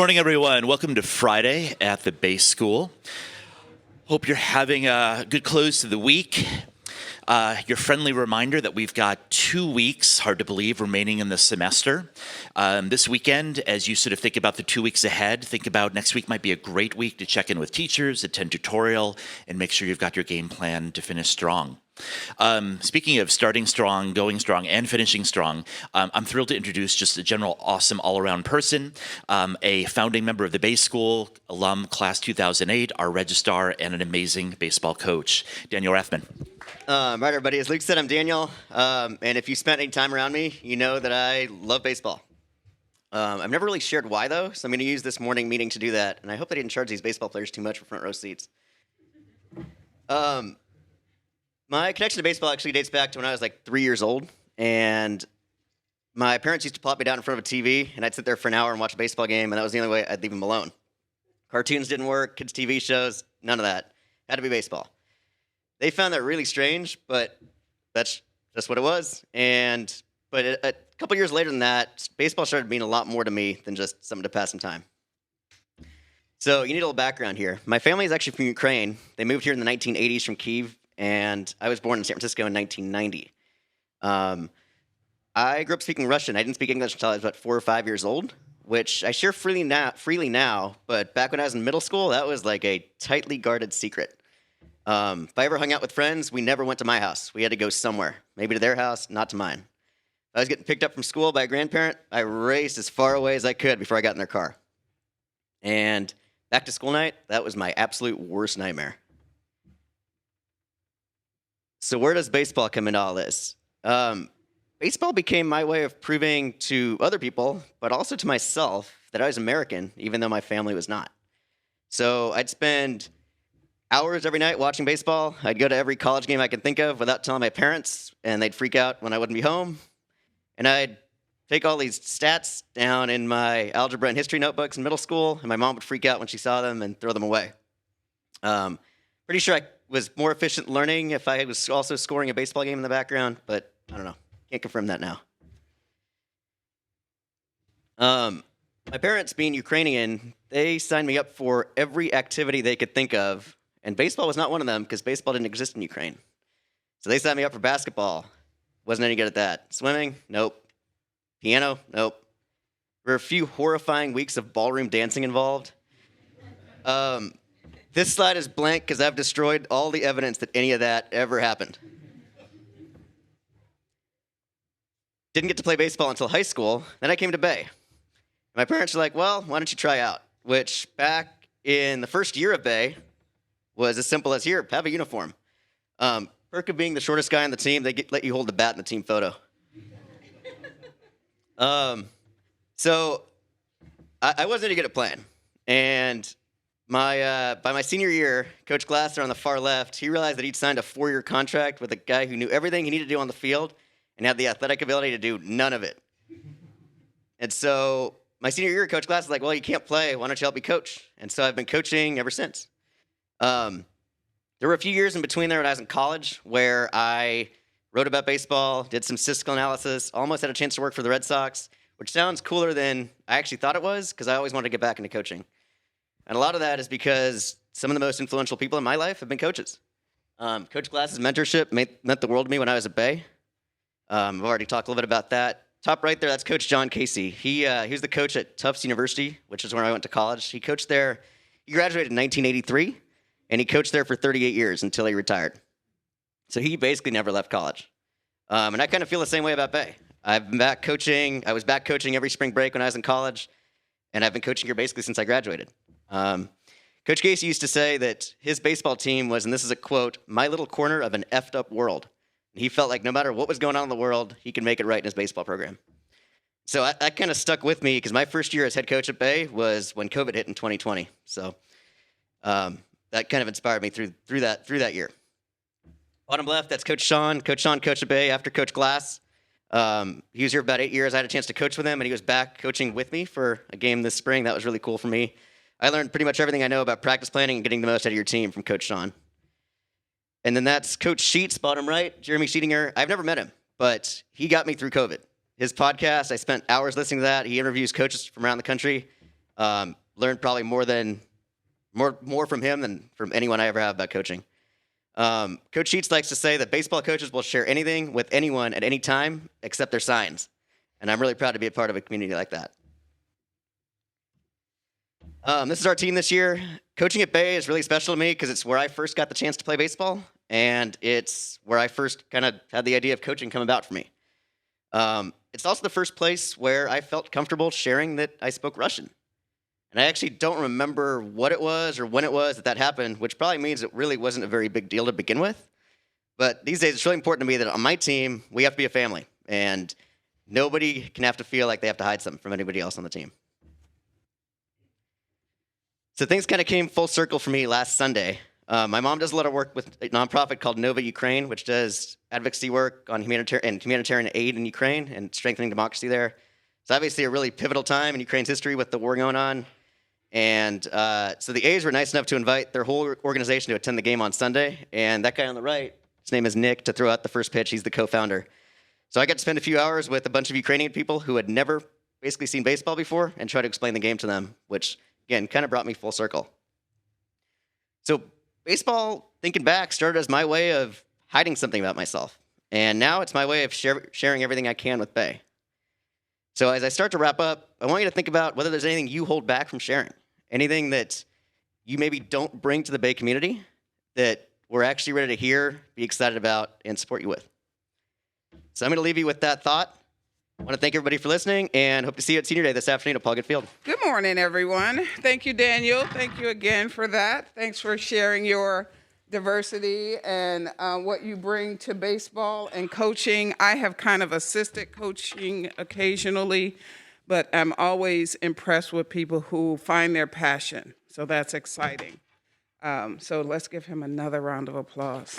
morning, everyone. Welcome to Friday at the Base School. Hope you're having a good close to the week. Your friendly reminder that we've got 2 weeks, hard to believe, remaining in the semester. This weekend, as you sort of think about the 2 weeks ahead, think about next week might be a great week to check in with teachers, attend tutorial, and make sure you've got your game plan to finish strong. Speaking of starting strong, going strong, and finishing strong, I'm thrilled to introduce just a general awesome all-around person, a founding member of the Base School, alum class 2008, our registrar, and an amazing baseball coach, Daniel Rathman. Right, everybody. As Luke said, I'm Daniel, and if you spent any time around me, you know that I love baseball. I've never really shared why, though, so I'm going to use this morning meeting to do that, and I hope I didn't charge these baseball players too much for front row seats. My connection to baseball actually dates back to when I was like 3 years old, and my parents used to plop me down in front of a TV, and I'd sit there for an hour and watch a baseball game, and that was the only way I'd leave them alone. Cartoons didn't work, kids' TV shows, none of that. Had to be baseball. They found that really strange, but that's just what it was. But a couple years later than that, baseball started meaning a lot more to me than just something to pass some time. So you need a little background here. My family is actually from Ukraine. They moved here in the 1980s from Kyiv, and I was born in San Francisco in 1990. I grew up speaking Russian. I didn't speak English until I was about 4 or 5 years old, which I share freely now, but back when I was in middle school, that was like a tightly guarded secret. If I ever hung out with friends, we never went to my house. We had to go somewhere, maybe to their house, not to mine. If I was getting picked up from school by a grandparent, I raced as far away as I could before I got in their car. And back to school night, that was my absolute worst nightmare. So where does baseball come into all this? Baseball became my way of proving to other people, but also to myself, that I was American, even though my family was not. So I'd spend hours every night watching baseball. I'd go to every college game I could think of without telling my parents, and they'd freak out when I wouldn't be home. And I'd take all these stats down in my algebra and history notebooks in middle school, and my mom would freak out when she saw them and throw them away. Pretty sure I was more efficient learning if I was also scoring a baseball game in the background, but I don't know. Can't confirm that now. My parents, being Ukrainian, they signed me up for every activity they could think of, and baseball was not one of them because baseball didn't exist in Ukraine. So they signed me up for basketball. Wasn't any good at that. Swimming? Nope. Piano? Nope. There were a few horrifying weeks of ballroom dancing involved. This slide is blank because I've destroyed all the evidence that any of that ever happened. Didn't get to play baseball until high school. Then I came to Bay. My parents were like, well, why don't you try out? Which back in the first year of Bay was as simple as, here, have a uniform. Perk of being the shortest guy on the team, they let you hold the bat in the team photo. So I wasn't any good at playing. And by my senior year, Coach Glasser on the far left, he realized that he'd signed a 4-year contract with a guy who knew everything he needed to do on the field and had the athletic ability to do none of it. And so my senior year, Coach Glass was like, well, you can't play. Why don't you help me coach? And so I've been coaching ever since. There were a few years in between there when I was in college where I wrote about baseball, did some statistical analysis, almost had a chance to work for the Red Sox, which sounds cooler than I actually thought it was because I always wanted to get back into coaching. And a lot of that is because some of the most influential people in my life have been coaches. Coach Glass's mentorship meant the world to me when I was at Bay. I've already talked a little bit about that. Top right there, that's Coach John Casey. He was the coach at Tufts University, which is where I went to college. He coached there. He graduated in 1983, and he coached there for 38 years until he retired. So he basically never left college. And I kind of feel the same way about Bay. I've been back coaching. I was back coaching every spring break when I was in college, and I've been coaching here basically since I graduated. Coach Casey used to say that his baseball team was, and this is a quote, my little corner of an effed up world. He felt like no matter what was going on in the world, he could make it right in his baseball program. So that kind of stuck with me because my first year as head coach at Bay was when COVID hit in 2020. So that kind of inspired me through that year. Bottom left, that's Coach Sean. Coach Sean coached at Bay after Coach Glass. He was here about 8 years. I had a chance to coach with him, and he was back coaching with me for a game this spring. That was really cool for me. I learned pretty much everything I know about practice planning and getting the most out of your team from Coach Sean. And then that's Coach Sheets, bottom right, Jeremy Sheetinger. I've never met him, but he got me through COVID. His podcast, I spent hours listening to that. He interviews coaches from around the country. Learned probably more from him than from anyone I ever have about coaching. Coach Sheets likes to say that baseball coaches will share anything with anyone at any time except their signs. And I'm really proud to be a part of a community like that. This is our team this year. Coaching at Bay is really special to me because it's where I first got the chance to play baseball, and it's where I first kind of had the idea of coaching come about for me. It's also the first place where I felt comfortable sharing that I spoke Russian. And I actually don't remember what it was or when it was that happened, which probably means it really wasn't a very big deal to begin with. But these days, it's really important to me that on my team, we have to be a family, and nobody can have to feel like they have to hide something from anybody else on the team. So things kind of came full circle for me last Sunday. My mom does a lot of work with a nonprofit called Nova Ukraine, which does advocacy work on humanitarian aid in Ukraine and strengthening democracy there. It's obviously a really pivotal time in Ukraine's history with the war going on. And so the A's were nice enough to invite their whole organization to attend the game on Sunday. And that guy on the right, his name is Nick, to throw out the first pitch. He's the co-founder. So I got to spend a few hours with a bunch of Ukrainian people who had never basically seen baseball before and try to explain the game to them, which, again, kind of brought me full circle. So baseball, thinking back, started as my way of hiding something about myself. And now it's my way of sharing everything I can with Bay. So as I start to wrap up, I want you to think about whether there's anything you hold back from sharing. Anything that you maybe don't bring to the Bay community that we're actually ready to hear, be excited about, and support you with. So I'm going to leave you with that thought. I want to thank everybody for listening, and hope to see you at Senior Day this afternoon at Pullgate Field. Good morning, everyone. Thank you, Daniel. Thank you again for that. Thanks for sharing your diversity and what you bring to baseball and coaching. I have kind of assisted coaching occasionally, but I'm always impressed with people who find their passion. So that's exciting. So let's give him another round of applause.